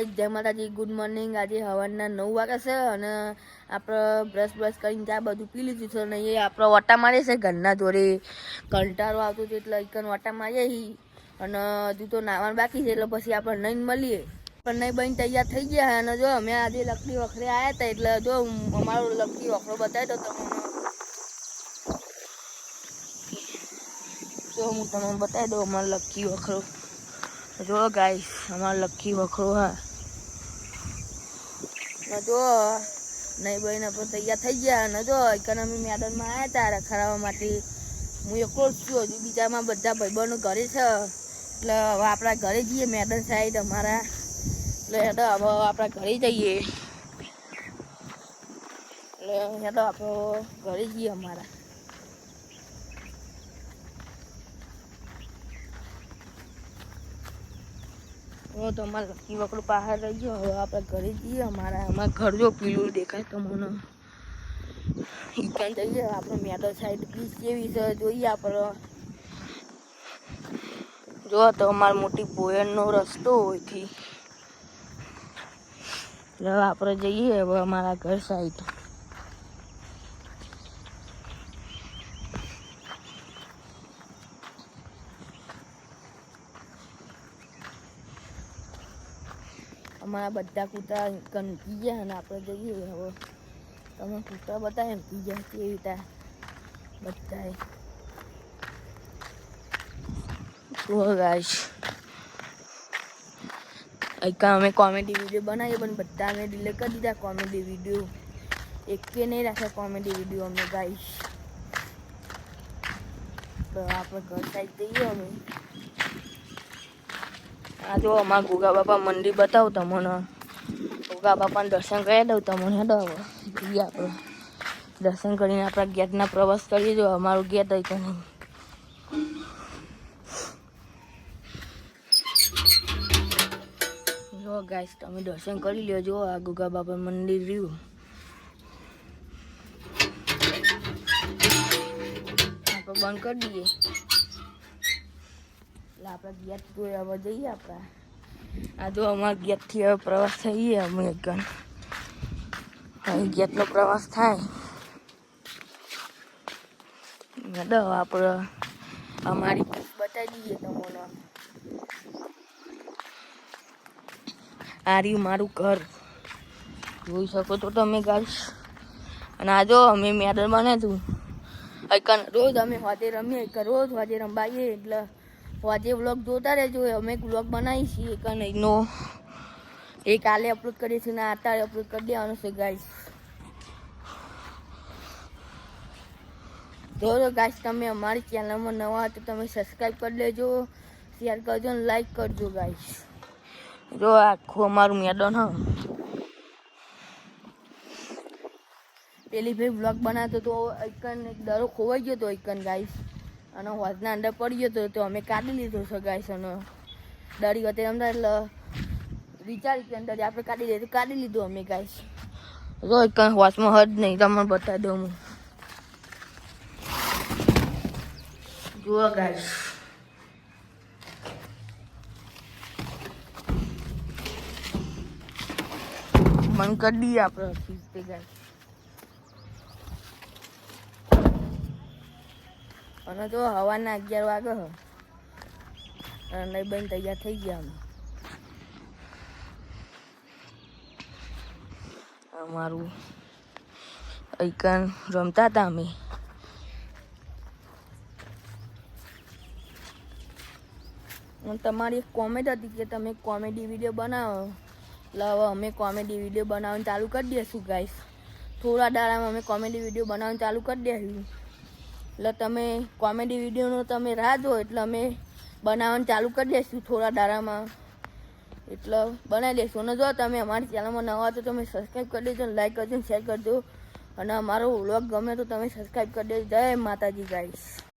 જય માતાજી, good morning. આજે સવારના 9 વાગ્યા છે અને આપણે બ્રશ કરીને ચા બધું પી લીધું છે અને એ આપણે ઓટા મારીએ છે ઘરના જોડે। કંટાળો આવતો હતો એટલે એકન ઓટા મારીએ અને હજુ તો નાવાનું બાકી છે એટલે પછી આપણે નહીં મળીએ। પણ નહીં બની તૈયાર થઈ ગયા અને જો અમે આજે લકડી વખરે આવ્યા હતા એટલે જો અમારો લકડી વખરો બતાવી દો તમને। જો હું તમને બતાવી દઉં અમારો લકી વખરો। જો ગાઈસ અમારો લકી વખરો હા જો નહીં બહીને આપણે તૈયાર થઈ ગયા અને જો ઇકોનોમી મેદાનમાં આવ્યા હતા રખડાવવા માટે। હું એકલો જ છું, હજુ બીજામાં બધા ભાઈબંધો ઘરે છે એટલે હવે આપણા ઘરે જઈએ મેદાન સાઈડ અમારા। એટલે હવે આપણા ઘરે જઈએ એટલે આપણે ઘરે જઈએ અમારા। તો અમારા લકી વકડું બહાર રહી ગયો, હવે આપણે ઘરે જઈએ અમારા। અમારા ઘર જો પીલું દેખાય તમને। ઈકન જઈએ આપણે મેદાન સાઈડ બીચ જેવી છે જોઈએ આપણે। જો તો અમારી મોટી પોયરનો રસ્તો હોયથી એટલે આપણે જઈએ હવે અમારા ઘર સાઈડ। અમારા બધા કૂતરા કનકી ગયા અને આપણે જઈએ હવે। તમે કૂતરા બતાવે એમકી ગયા કેવી રીતે બધાએ તો ગાઈસ અહીંયા અમે કોમેડી વિડીયો બનાવીએ પણ બધા અમે ડિલીટ કરી દીધા કોમેડી વિડીયો। એકે નહીં રાખ્યા કોમેડી વિડીયો અમે ગાઈસ। તો આપણે ઘર સાઈડ જઈએ અમે। આ જો અમારા ગોગા બાપા મંદિર બતાવું તમને। ગોગા બાપાને દર્શન કરી દઉં તમને। હેડો હવે જઈએ આપણે દર્શન કરીને આપણા ગેટના પ્રવાસ કરીએ। જો અમારું ગેટ હોય નહીં જો ગાઈસ તમે દર્શન કરી લ્યો। જો આ ગોગા બાપા મંદિર રહ્યું આપણે બંધ કરી દઈએ એટલે આપણે ગેટ જોઈ હવે જઈએ આપણા। આ જો અમારા ગેટથી હવે પ્રવાસ થઈએ અમે એકન અહીં ગેટનો પ્રવાસ થાય હેડો આપણે અમારી બતાવી દઈએ તમને। આ રહ્યું મારું ઘર જોઈ શકો તો તમે ગાઈસ। અને આ જો અમે મેડલ બને તું એકન રોજ અમે હોજે રમીએ રોજ હોજે રંબાઈએ એટલે હોજે વ્લોગ જોતા રહેજો। અમે વ્લોગ બનાવીએ છીએ એકન એનો એક કાલે અપલોડ કરીએ છીએ ને અત્યારે અપલોડ કરી દેવાનો છે ગાઈસ। જો ગાઈસ તમે અમારી ચેનલમાં નવા તો તમે સબસ્ક્રાઈબ કરી લેજો, શેર કરજો અને લાઈક કરજો ગાઈસ। જો આખું અમારું મેદાન હ પેલી ભાઈ વ્લોગ બનાવતો તો એકન એક દરો ખોવાઈ ગયો હતો એકન ગાઈસ અને હોજના અંદર પડી ગયો હતો તો અમે કાઢી લીધો છે ગાઈસ। અને દરી વખતે રમતા એટલે વિચારી કે અંદર આપણે કાઢી દઈએ તો કાઢી લીધું અમે ગાઈસ। જો એકન હોજમાં હદ નહીં તમને બતાવી દઉં હું। જુઓ ગાઈસ બંધ કરી દઈએ આપણે ખીચતે ગાઈસ। અને જો હવાના 11 વાગે અને નહીં બની તૈયાર થઈ ગયા અમે। અમારું એકન રમતા હતા અમે। તમારી એક કોમેન્ટ હતી કે તમે કોમેડી વિડીયો બનાવો એટલે હવે અમે કોમેડી વિડીયો બનાવવાનું ચાલુ કરી દઈશું ગાઈસ। થોડા દાડામાં અમે કોમેડી વિડીયો બનાવવાનું ચાલુ કરી દઈશું એટલે તમે કોમેડી વિડીયોનો તમે રાહ જો એટલે અમે બનાવવાનું ચાલુ કરી દઈશું થોડા દાડામાં એટલે બનાવી દઈશું। અને જો તમે અમારી ચેનલમાં નવા તો તમે સબસ્ક્રાઈબ કરી દેજો, લાઈક કરજો, શેર કરજો અને અમારો વ્લોગ ગમે તો તમે સબસ્ક્રાઈબ કરી દેજો। જય માતાજી ગાઈસ।